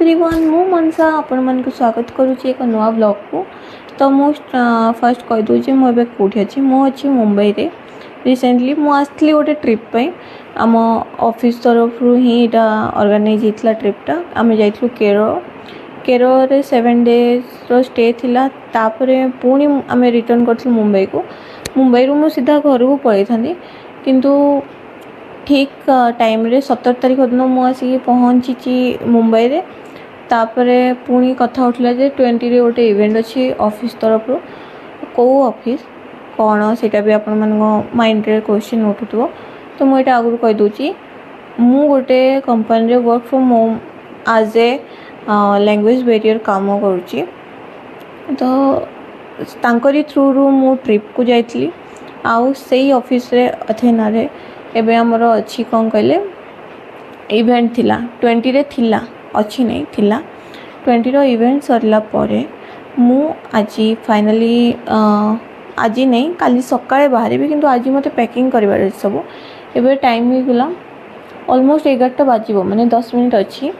Everyone मु मनसा आपण मन को स्वागत करुच्ची एक नुआ ब्लॉग को। तो मु फर्स्ट कह दूँ मुझे कौटी अच्छी मुझे मुंबई रे रिसेंटली मु आसली गोटे ट्रिप पे आम ऑफिस तरफ ही यहाँ ऑर्गेनाइज होता ट्रिपटा आम जाइलु केरल। केरल रे 7 डेज रो स्टे थिला। तापरे पुणी आम रिटर्न कर मुंबई को। मुंबई रू मु सीधा घर को पड़े था किंतु ठीक टाइम रे 17 तारीख दिन मुझे पहुँची मुंबई रे। तापरे पुणी कथा उठला जे 20 रे गोटे इवेंट अच्छी ऑफिस तरफ कौ ऑफिस कौन से भी आपण मान माइंड रे क्वेश्चन उठुथो। तो मुझे आगु कह दूची मु गोटे कंपनी रे वर्क फ्रॉम होम आज ए लैंग्वेज बैरियर काम करुच्ची। तो तांकरी थ्रू रू मु ट्रिप को जाइतली आउ सेही ऑफिस रे अथेना रे एबे हमर अच्छी कौन कहले इवेंट थिला 20 रे थिला अच्छी नहीं थिला 20 रो इवेंट सरला परे मु आज फाइनली आज नहीं काली सकाळे बाहर भी किंतु आज मते पैकिंग करबार सब एबे टाइम ही गला ऑलमोस्ट 11टा बाजिबो माने 10 मिनिट अच्छी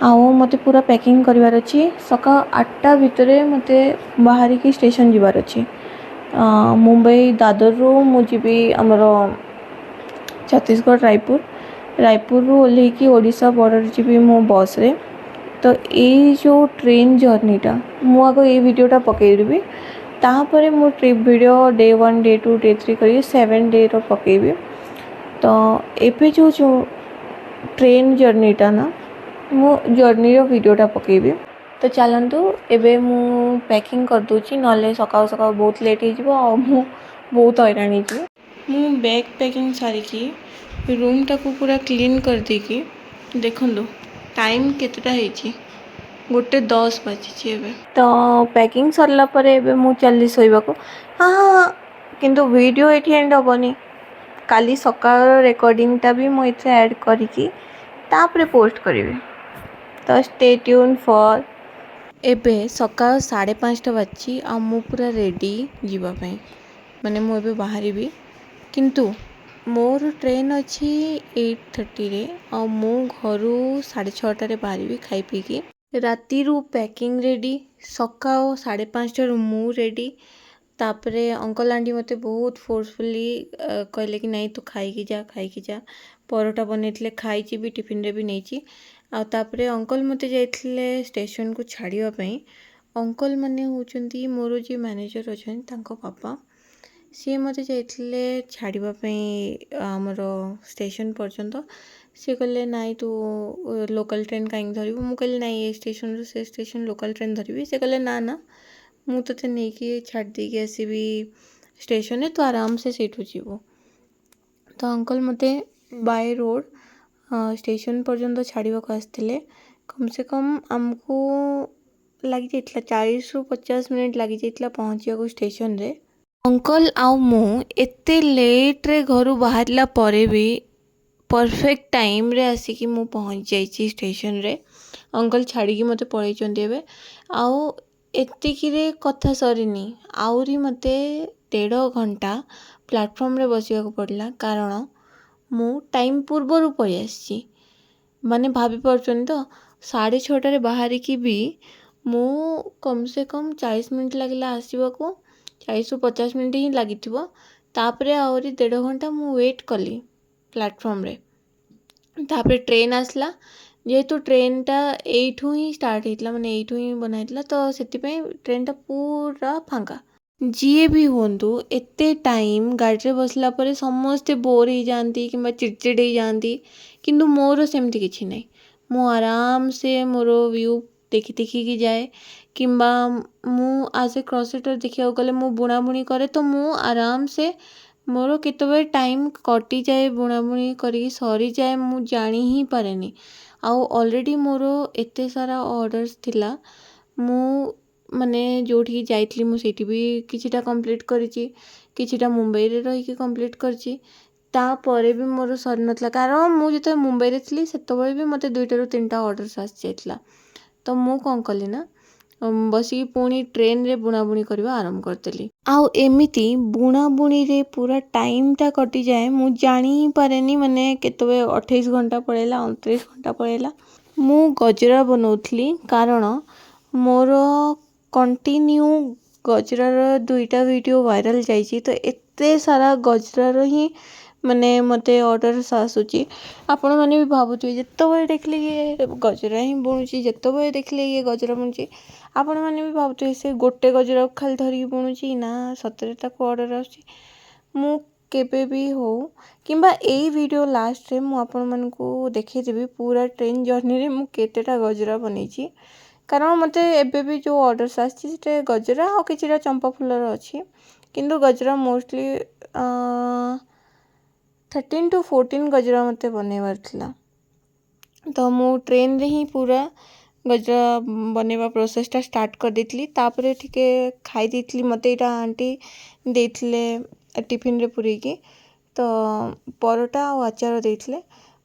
आउ मते पूरा पैकिंग करबार अच्छी सका 8टा भितरे मते बाहर की स्टेशन जीवार अच्छी। मुंबई दादर रू मुझे आमर छत्तीसगढ़ रायपुर रू ओल्हे की ओडिशा बॉर्डर जी मो बस रे। तो ये जो ट्रेन जर्नीटा मु आगे ये वीडियोटा पकईदेवी तापर मो trip video day 1 day 2 day 3 कर 7 डे रो पकईबी। तो एबे जो ट्रेन जर्नीटा ना मो जर्नी रो वीडियोटा पकईबी। तो चलतु एबे मु पैकिंग कर दूची नले सकाळ सकाळ बहुत लेट हो मु बहुत हैरान हो। मु बैग पैकिंग सारिकी रूम टाको पूरा क्लीन कर देकी देखंदो टाइम केतटा हेची 1:10 बाजी एबे। तो पैकिंग सरला परे एबे मु चली सोइबा को। हाँ किंतु वीडियो एठी एंड होबनी काली सकाळ रिकॉर्डिंगटा भी मु इथे ऐड करिकी तापरे पोस्ट करिवे। तो स्टे ट्यून फॉर एबे सकाळ 5:30 बाजी आ मु पूरा रेडी जीवाई माने मु एबे बाहरी भी किंतु मोर ट्रेन अच्छी 8:30 रे आ मु घर 6:30 रे बाहरी भी खाई पी की राती रू पैकिंग रेडी सकाळ 5:30 रू मु रेडी। तापरे अंकल आंटी मते बहुत फोर्सफुली कहले कि नहीं तू खाई जा परोटा बनेइतले खाई भी टिफिन रे भी नहीं आ। तापरे अंकल मते जाइतले स्टेशन को छाड़िया पई। अंकल माने होचंती मोर जी मैनेजर अछन तांको पापा सी मते जाइतले छाड़िया पई हमर स्टेशन पर्यंत। सी कहले नाई तू लोकल ट्रेन कहीं धरबू मु कहले नाई ए स्टेशन रो से स्टेशन लोकल ट्रेन धरबी। से कहले ना ना मु तते नहीं कि छाड़ देकी आसीबी स्टेशन तो आराम से सेठू जीवो। तो अंकल मते बाय रोड स्टेशन पर्यंत छाड़िया को आसथिले कम से कम आमको लगी जाइतला 40 ରୁ 50 मिनिट लगी जाइतला पहुँचिया को स्टेशन रे। अंकल आउ मु एते लेट रे घरु बाहरला परे भी परफेक्ट टाइम रे आसिकी मु पहुँच जाइची स्टेशन रे। अंकल छाड़ी की मते पळै चंदी एबे आउ एतिकी रे कथा सरीनी आउरी मते 1.5 घंटा प्लेटफॉर्म रे बसिया को पड़ला कारण मु टाइम पूर्व पळै आसी माने भाभी परचन। तो 6:30 रे बाहर की भी मु कम से कम 40 मिनिट लगला आसीबा को 40 ରୁ 50 मिनिट ही लगी तापरे आहरी 1.5 घंटा मु वेट कली प्लेटफॉर्म रे। तापरे ट्रेन आसला जेहेतु ट्रेनटा एठू ही स्टार्ट होइतला माने एठू ही बनाइतला तो सेति पे ट्रेनटा पूरा फांका जीए भी होंतु एते टाइम गाड़ी रे बसला परे समस्ते बोर ही जानती कि चिड़चिड़ ही जानती किंतु मोर सेमती किछि नै मु आराम से मोर व्यू देखी देखी की जाए किंबा मु आज क्रॉसेटर देखिया गले मु बुणा बुणी करे तो मु आराम से मोर केतबे टाइम कटि जाए बुणा बुणी करी सरी जाए मु जानी ही पारेनी। आउ ऑलरेडी मोर एते सारा ऑर्डर्स थिला मु माने जोठी जाइतली मु सेठी भी किछिटा कंप्लीट करिची किछिटा मुंबई रे रही के कंप्लीट करची तापरे भी मोर सरी नथला कारण मु जते मुंबई रे थली सेतबळे भी मते 2टा ରୁ 3टा ऑर्डर्स आसी जाइतला। तो मु कौन कली ना बसी पुणी ट्रेन रे बुणाबुणी करवा आरंभ करदेली आउ एमिति बुणाबुणी रे पूरा टाइमटा कटि जाए मु जानी ही पारेनी माने केतबे 28 घंटा पळेला 29 घंटा पळेला ମୁଁ ଗଜରା ବନାଉଥିଲି କାରଣ ମୋର କଣ୍ଟିନ୍ୟୁ ଗଜରାର 2ଟା ଭିଡ଼ିଓ ଭାଇରାଲ୍ ଯାଇଛି। ତ ଏତେ ସାରା ଗଜରାର ହିଁ ମାନେ ମୋତେ ଅର୍ଡ଼ର ଆସୁଛି। ଆପଣମାନେ ବି ଭାବୁଥିବେ ଯେତେବେଳେ ଦେଖିଲେ ଇଏ ଗଜରା ହିଁ ବୁଣୁଛି, ଯେତେବେଳେ ଦେଖିଲେ ଇଏ ଗଜରା ବୁଣୁଛି। ଆପଣମାନେ ବି ଭାବୁଥିବେ ସେ ଗୋଟେ ଗଜରାକୁ ଖାଲି ଧରିକି ବୁଣୁଛି ନା ସତରେ ତାକୁ ଅର୍ଡ଼ର ଆସୁଛି। ମୁଁ କେବେ ବି ହଉ କିମ୍ବା ଏଇ ଭିଡ଼ିଓ ଲାଷ୍ଟରେ ମୁଁ ଆପଣମାନଙ୍କୁ ଦେଖେଇଦେବି ପୁରା ଟ୍ରେନ୍ ଜର୍ଣ୍ଣିରେ ମୁଁ କେତେଟା ଗଜରା ବନେଇଛି। କାରଣ ମୋତେ ଏବେ ବି ଯେଉଁ ଅର୍ଡ଼ର୍ସ ଆସିଛି ସେଟା ଗଜରା ଆଉ କିଛିଟା ଚମ୍ପା ଫୁଲର ଅଛି। କିନ୍ତୁ ଗଜରା ମୋଷ୍ଟଲି 13 to 14 ଗଜରା ମୋତେ ବନେଇବାର ଥିଲା। ତ ମୁଁ ଟ୍ରେନ୍ରେ ହିଁ ପୁରା ଗଜରା ବନେଇବା ପ୍ରୋସେସ୍ଟା ଷ୍ଟାର୍ଟ କରିଦେଇଥିଲି। ତାପରେ ଟିକେ ଖାଇ ଦେଇଥିଲି, ମୋତେ ଏଇଟା ଆଣ୍ଟି ଦେଇଥିଲେ ଟିଫିନ୍ରେ ପୁରେଇକି। ତ ପରଟା ଆଉ ଆଚାର ଦେଇଥିଲେ।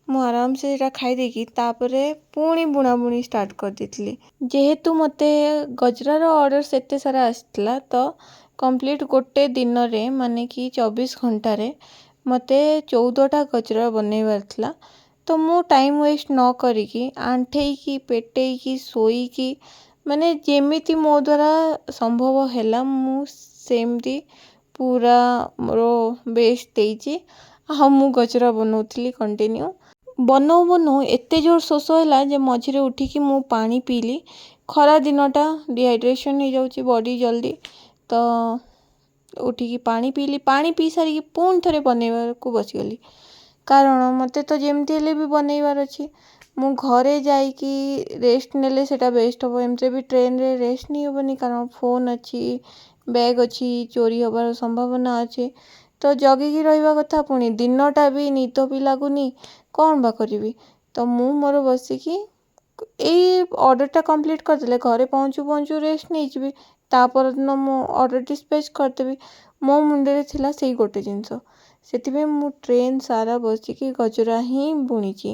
ମୁଁ ଆରାମସେ ସେଇଟା ଖାଇ ଦେଇକି ତାପରେ ପୁଣି ବୁଣାବୁଣି ଷ୍ଟାର୍ଟ କରିଦେଇଥିଲି। ଯେହେତୁ ମୋତେ ଗଜରାର ଅର୍ଡ଼ର୍ସ ଏତେ ସାରା ଆସିଥିଲା ତ କମ୍ପ୍ଲିଟ୍ ଗୋଟେ ଦିନରେ ମାନେ କି 24 ଘଣ୍ଟାରେ ମୋତେ 14ଟା ଗଜରା ବନେଇବାର ଥିଲା। ତ ମୁଁ ଟାଇମ୍ ୱେଷ୍ଟ ନ କରିକି ଆଣ୍ଠେଇକି ପେଟେଇକି ଶୋଇକି ମାନେ ଯେମିତି ମୋ ଦ୍ୱାରା ସମ୍ଭବ ହେଲା ମୁଁ ସେମିତି ପୁରା ମୋର ବେଷ୍ଟ ଦେଇଛି। ଆଉ ମୁଁ ଗଜରା ବନାଉଥିଲି କଣ୍ଟିନ୍ୟୁ। ବନଉ ଏତେ ଜୋର ଶୋଷ ହେଲା ଯେ ମଝିରେ ଉଠିକି ମୁଁ ପାଣି ପିଇଲି। ଖରା ଦିନଟା ଡିହାଇଡ୍ରେସନ୍ ହେଇଯାଉଛି ବଡ଼ି ଜଲ୍ଦି। ତ ଉଠିକି ପାଣି ପିଇଲି। ପାଣି ପିଇ ସାରିକି ପୁଣି ଥରେ ବନେଇବାକୁ ବସିଗଲି। କାରଣ ମୋତେ ତ ଯେମିତି ହେଲେ ବି ବନେଇବାର ଅଛି। ମୁଁ ଘରେ ଯାଇକି ରେଷ୍ଟ ନେଲେ ସେଇଟା ବେଷ୍ଟ ହେବ। ଏମିତିରେ ବି ଟ୍ରେନ୍ରେ ରେଷ୍ଟ ନେଇ ହେବନି କାରଣ ଫୋନ୍ ଅଛି, ବ୍ୟାଗ୍ ଅଛି, ଚୋରି ହେବାର ସମ୍ଭାବନା ଅଛି। ତ ଜଗିକି ରହିବା କଥା। ପୁଣି ଦିନଟା ବି ନିଦ ବି ଲାଗୁନି, କ'ଣ ବା କରିବି। ତ ମୁଁ ମୋର ବସିକି ଏଇ ଅର୍ଡ଼ରଟା କମ୍ପ୍ଲିଟ୍ କରିଦେଲେ ଘରେ ପହଞ୍ଚୁ ପହଞ୍ଚୁ ରେଷ୍ଟ ନେଇଯିବି। ତା ପରଦିନ ମୁଁ ଅର୍ଡ଼ର ଡିସ୍ପାଚ୍ କରିଦେବି। ମୋ ମୁଣ୍ଡରେ ଥିଲା ସେଇ ଗୋଟେ ଜିନିଷ। ସେଥିପାଇଁ ମୁଁ ଟ୍ରେନ୍ ସାରା ବସିକି ଗଜରା ହିଁ ବୁଣିଛି।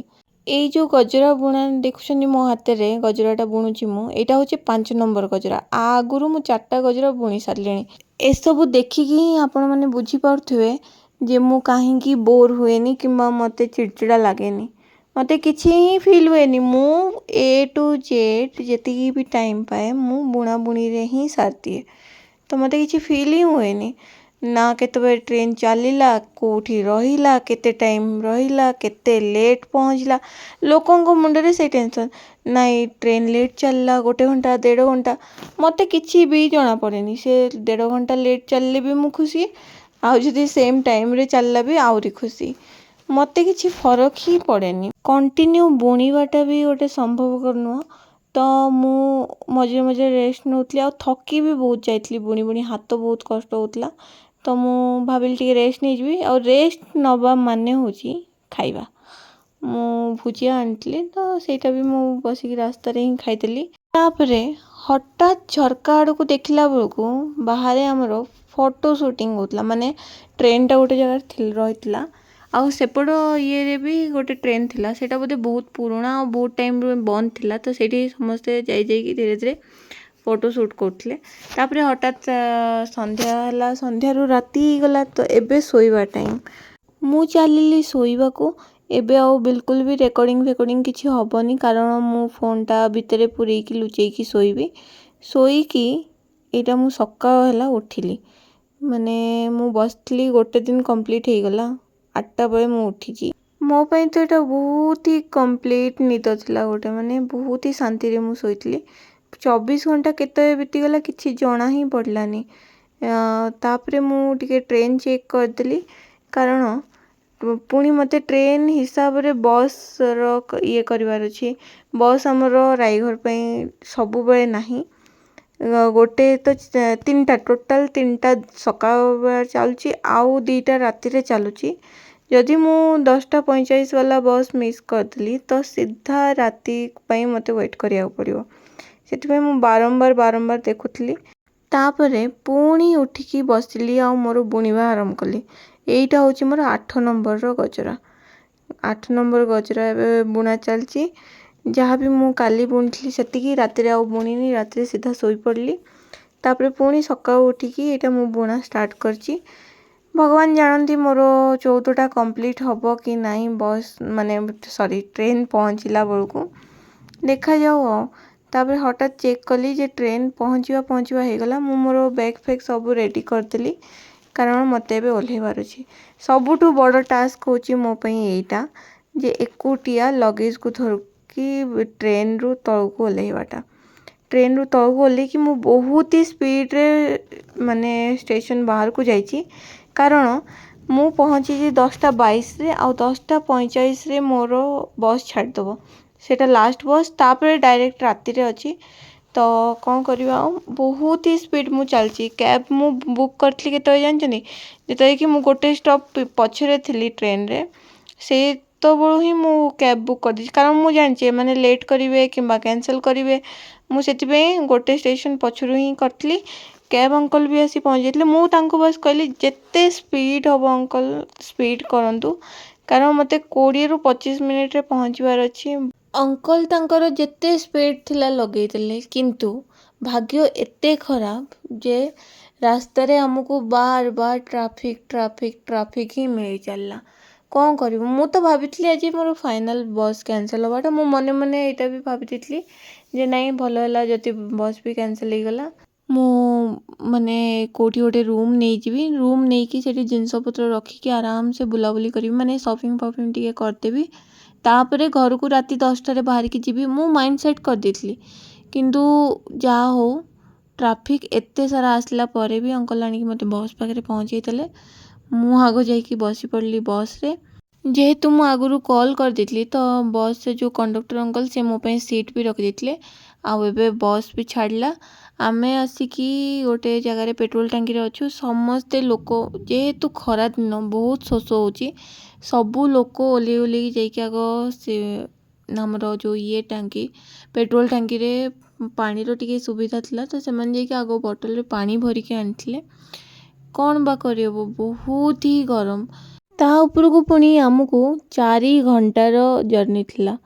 ଏଇ ଯେଉଁ ଗଜରା ବୁଣା ଦେଖୁଛନ୍ତି ମୋ ହାତରେ ଗଜରାଟା ବୁଣୁଛି ମୁଁ, ଏଇଟା ହେଉଛି 5 ନମ୍ବର ଗଜରା। ଆଗରୁ ମୁଁ 4ଟା ଗଜରା ବୁଣି ସାରିଲିଣି। ଏସବୁ ଦେଖିକି ହିଁ ଆପଣମାନେ ବୁଝିପାରୁଥିବେ ଯେ ମୁଁ କାହିଁକି ବୋର୍ ହୁଏନି କିମ୍ବା ମୋତେ ଚିଡ଼ଚିଡ଼ା ଲାଗେନି। ମୋତେ କିଛି ହିଁ ଫିଲ୍ ହୁଏନି। ମୁଁ A to Z ଯେତିକି ବି ଟାଇମ୍ ପାଏ ମୁଁ ବୁଣାବୁଣିରେ ହିଁ ସାରିଦିଏ। ତ ମୋତେ କିଛି ଫିଲ୍ ହିଁ ହୁଏନି। ନା କେତେବେଳେ ଟ୍ରେନ୍ ଚାଲିଲା, କେଉଁଠି ରହିଲା, କେତେ ଟାଇମ୍ ରହିଲା, କେତେ ଲେଟ୍ ପହଞ୍ଚିଲା। ଲୋକଙ୍କ ମୁଣ୍ଡରେ ସେଇ ଟେନସନ୍। ନାଇଁ ଟ୍ରେନ୍ ଲେଟ୍ ଚାଲିଲା 1 ଘଣ୍ଟା 1.5 ଘଣ୍ଟା, ମୋତେ କିଛି ବି ଜଣାପଡ଼େନି। ସେ 1.5 ଘଣ୍ଟା ଲେଟ୍ ଚାଲିଲେ ବି ମୁଁ ଖୁସି, ଆଉ ଯଦି ସେମ୍ ଟାଇମ୍ରେ ଚାଲିଲା ବି ଆହୁରି ଖୁସି। ମୋତେ କିଛି ଫରକ ହିଁ ପଡ଼େନି। କଣ୍ଟିନ୍ୟୁ ବୁଣିବାଟା ବି ଗୋଟେ ସମ୍ଭବକର ନୁହଁ। ତ ମୁଁ ମଝିରେ ମଝିରେ ରେଷ୍ଟ ନେଉଥିଲି ଆଉ ଥକି ବି ବହୁତ ଯାଇଥିଲି ବୁଣି ବୁଣି, ହାତ ବହୁତ କଷ୍ଟ ହେଉଥିଲା। ତ ମୁଁ ଭାବିଲି ଟିକେ ରେଷ୍ଟ ନେଇଯିବି। ଆଉ ରେଷ୍ଟ ନେବା ମାନେ ହେଉଛି ଖାଇବା। ମୁଁ ଭୁଜିଆ ଆଣିଥିଲି ତ ସେଇଟା ବି ମୁଁ ବସିକି ରାସ୍ତାରେ ହିଁ ଖାଇଥିଲି। ତାପରେ ହଠାତ୍ ଝରକା ଆଡ଼କୁ ଦେଖିଲା ବେଳକୁ ବାହାରେ ଆମର ଫଟୋ ସୁଟିଂ ହେଉଥିଲା। ମାନେ ଟ୍ରେନ୍ଟା ଗୋଟେ ଜାଗାରେ ରହିଥିଲା ଆଉ ସେପଟ ଇଏରେ ବି ଗୋଟେ ଟ୍ରେନ୍ ଥିଲା। ସେଇଟା ବୋଧେ ବହୁତ ପୁରୁଣା ଆଉ ବହୁତ ଟାଇମ୍ରୁ ବନ୍ଦ ଥିଲା। ତ ସେଇଠି ସମସ୍ତେ ଯାଇକି ଧୀରେ ଧୀରେ ଫଟୋ ସୁଟ୍ କରୁଥିଲେ। ତାପରେ ହଠାତ୍ ସନ୍ଧ୍ୟା ହେଲା, ସନ୍ଧ୍ୟାରୁ ରାତି ହେଇଗଲା। ତ ଏବେ ଶୋଇବା ଟାଇମ୍। ମୁଁ ଚାଲିଲି ଶୋଇବାକୁ। ଏବେ ଆଉ ବିଲକୁଲ ବି ରେକର୍ଡ଼ିଂ କିଛି ହେବନି କାରଣ ମୁଁ ଫୋନ୍ଟା ଭିତରେ ପୁରେଇକି ଲୁଚେଇକି ଶୋଇବି। ଶୋଇକି ଏଇଟା ମୁଁ ସକାଳ ହେଲା ଉଠିଲି। ମାନେ ମୁଁ ବସିଥିଲି, ଗୋଟେ ଦିନ କମ୍ପ୍ଲିଟ୍ ହେଇଗଲା। 8ଟା ବେଳେ ମୁଁ ଉଠିଛି। ମୋ ପାଇଁ ତ ଏଇଟା ବହୁତ ହି କମ୍ପ୍ଲିଟ୍ ନିଦ ଥିଲା ଗୋଟେ, ମାନେ ବହୁତ ହି ଶାନ୍ତିରେ ମୁଁ ଶୋଇଥିଲି। 24 ଘଣ୍ଟା କେତେବେଳେ ବିତିଗଲା କିଛି ଜଣା ହିଁ ପଡ଼ିଲାନି। ତାପରେ ମୁଁ ଟିକେ ଟ୍ରେନ୍ ଚେକ୍ କରିଦେଲି କାରଣ ପୁଣି ମୋତେ ଟ୍ରେନ୍ ହିସାବରେ ବସ୍ର ଇଏ କରିବାର ଅଛି। ବସ୍ ଆମର ରାୟଗଡ଼ ପାଇଁ ସବୁବେଳେ ନାହିଁ। ଗୋଟେ ତ 3ଟା ଟୋଟାଲ୍ 3ଟା ସକାଳ ବେଳେ ଚାଲୁଛି ଆଉ 2ଟା ରାତିରେ ଚାଲୁଛି। ଯଦି ମୁଁ 10:45 ବାଲା ବସ୍ ମିସ୍ କରିଦେଲି ତ ସିଧା ରାତି ପାଇଁ ମୋତେ ୱେଟ୍ କରିବାକୁ ପଡ଼ିବ। ସେଥିପାଇଁ ମୁଁ ବାରମ୍ବାର ଦେଖୁଥିଲି। ତାପରେ ପୁଣି ଉଠିକି ବସିଲି ଆଉ ମୋର ବୁଣିବା ଆରମ୍ଭ କଲି। ଏଇଟା ହେଉଛି ମୋର 8 ନମ୍ବରର ଗଜରା। 8 ନମ୍ବର ଗଜରା ଏବେ ବୁଣା ଚାଲିଛି। ଯାହା ବି ମୁଁ କାଲି ବୁଣିଥିଲି ସେତିକି, ରାତିରେ ଆଉ ବୁଣିନି। ରାତିରେ ସିଧା ଶୋଇପଡ଼ିଲି। ତାପରେ ପୁଣି ସକାଳୁ ଉଠିକି ଏଇଟା ମୁଁ ବୁଣା ଷ୍ଟାର୍ଟ କରିଛି। ଭଗବାନ ଜାଣନ୍ତି ମୋର 14ଟା କମ୍ପ୍ଲିଟ୍ ହେବ କି ନାହିଁ ବସ୍ ମାନେ ଟ୍ରେନ୍ ପହଞ୍ଚିଲା ବେଳକୁ। देखा जाऊ तापर हठात चेक कली जे ट्रेन पहुँचवा होगला मु मोर बैग फैग सब रेडी करदेली कारण मत ओह्लैबार अच्छे सबुठू बड़ टास्क हूँ मोप यहीटा जे एकुटिया लगेज को धरकी ट्रेन रु तलक ओह्लैवाटा ट्रेन रु तलक ओह्ल कि मु बहुत ही स्पीड रे माने स्टेशन बाहर को जाइए कारण मु पहुँची 10:22 रे आ 10:45 रे मोर बस छाड़देव सेटा लास्ट बस तापर डायरेक्ट राति रे अच्छी तो कौन करवा बहुत ही स्पीड मु चलची कैब मु बुक करथली केते जानछनी जेते कि मु गोटे स्टॉप पछरे थी ट्रेन रे से तो बळू ही मु कैब बुक कर दी कारण मु जानचे माने लेट करिवे किंबा कैंसिल करिवे मु सेति पे गोटे स्टेशन पछरु ही करथली कैब अंकल भी आसी पहुँच जाते मु तांको बस कहली जेते स्पीड हम अंकल स्पीड करंतु कारण मते 20 रु 25 मिनिट रे पहुँचबार अच्छी अंकल तांकर जेते स्पीड थिला लगेई देले किंतु भाग्य एते खराब जे रास्ता रे हमको बार बार ट्रैफिक ही मिल चलला कौन कर मु तो भाभी आज मोर फाइनल बस कैंसल हवाटा मु मने मने यहाँ भी भाभी जे नहीं भल है जदि बस भी कैंसल हो गला मु माने कोठी गोटे रूम नहीं जीवी रूम नहीं कि सेठी जिनस पत्र रखिकी आराम से बुलाबुली करी माने शॉपिंग फॉपिंग टिके करदेवी तापरे घर को राति 10टारे बाहर की जीवी मु माइंड सेट कर देथली किंतु जा हो ट्रैफिक एते सारा आसला परे भी अंकल आनिक मते बस पाखे पहुँचे देले मु आगो जाइकी बसी पड़ली बस रे जेहेतु मु आगुरु कॉल कर देथली तो बस से जो कंडक्टर अंकल से मो पे सीट भी रख देथिले आउ एबे बस भी छाड़ला आमे आसिकी गोटे जगार पेट्रोल टांकी रे अच्छु समस्ते लोक जेहेतु खरा दिन बहुत शोष होची सबू लोक ओल्हे ओल्हे जाइकी आगो से हमर जो ये टांकी पेट्रोल टांकी रे पानी रो टिके सुविधा थिला तो सेमान जाइकी आगो बोतल रे पानी भरिके आनिथिले कौन बा करियो बहुत ही गरम ता ऊपर को पुणी आमको 4 घंटार जर्नी थिला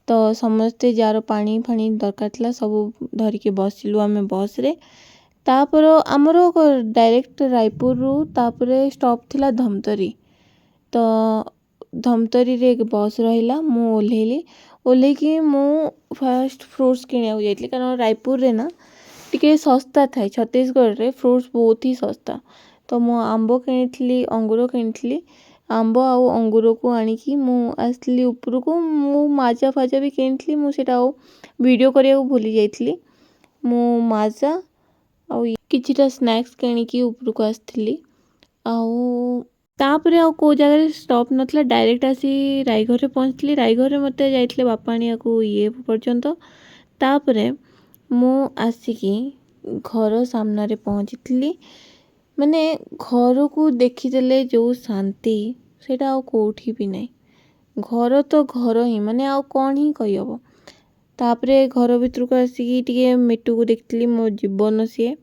तो समस्ते जार पानी फानी दरकार थिला सब धरिके बसिलु आमे बस रे तापर आमर डायरेक्ट रायपुर रु तापरे स्टॉप थिला धमतरी तो धमतरी रे एक बस रहिला मु ओल्हेली ओल्हेकी मु फर्स्ट फ्रूट्स किनिया जाइतली कारण रायपुर रे ना टिके सस्ता थाए छत्तीसगढ़ रे फ्रूट्स बहुत ही सस्ता तो मु आंबो किनिथली अंगूर किनिथली आंब आउ अंगूर को आनिकी मु आसली ऊपर को मु माजा फाजा भी किनिथली मु सेटा वीडियो करिया भूली जाइथली मु माजा आउ किछिटा स्नैक्स किनिकी ऊपर को आसथली आउ तापरे आउ को जगह स्टॉप नथला डायरेक्ट आसी रायगढ़ रे पहुँचली रायगढ़ रे मते जाइथले बापा आनिया को ये पर्यंत तापरे मु आसिकी घर सामने रे पहुँचली माने घर को देखीदेले जो शांति सेटा आउ कोठी भी नहीं घर तो घर ही माने आउ कौन ही कही हबो तापरे घर भीतर को आसिकी टिके मिट्टू को देखली मो जीवन सी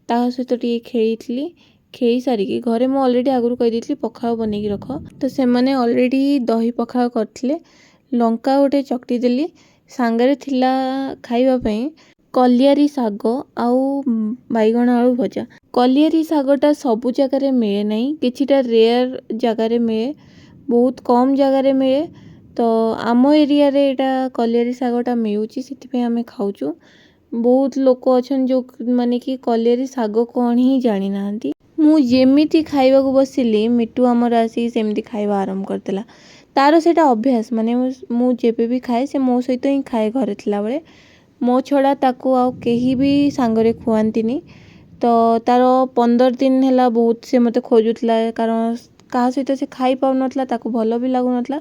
ता सहित टिके खेली खेई सारिकी घरे मु ऑलरेडी आगुरु कही देथली पखाळ बनेकी रख तो से माने ऑलरेडी दही पखाळ करथिले लंका गोटे चकटी देली सांगरे थिला खाइबा पई कलियारी साग आउ बैगण आलू भजा कलियारी सागटा सबु जगार मिले नहीं किछिटा रेयर जगार मिले बहुत कम जगार मिले तो आम एरिया रे एटा कलियारी सागटा मिलूची सेति आमे खाउचु बहुत लोक अछन जो माने कि कलियारी साग कौन ही जानी नांती मु जेमिति खाइबा को बसिली मिट्टू आमर आसी सेमती खाइबा आरंभ करदेला तार सेटा अभ्यास माने मु जेबे भी खाए से मो सहित ही खाए घरे थिला बेले मो छड़ा ताको आ केही भी सांगरे खुआंतीनी तो तार 15 दिन है बहुत से मते खोजुतला कारण क्या सहित से खाई पाउ नथला ताको भल भी लागु नथला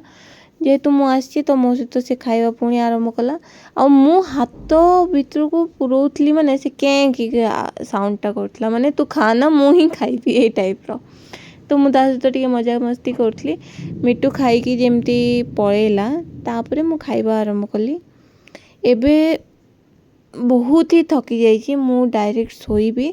जेहेतु मु आसी तो मो सहित से खाइबा पुणी आरंभ कला आ मु हाथ भीतर को पुरोउतली माने से के साउंडटा करथला माने तू खाना मु ही खाइबी ए टाइप रो तो मु ता सहित टिके मजा मस्ती करथली मिट्टू खाइकी जेमती पळेला तापरे मु खाइबा आरंभ कली एबे बहुत ही थकी जाइए मु डायरेक्ट सोईबी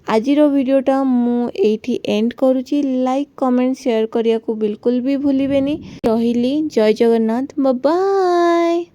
आजिर वीडियोटा मु एठी एंड करुची लाइक कमेंट शेयर करिया को बिल्कुल भी भूलिबेनी रहिली जय जगन्नाथ बाय बाय।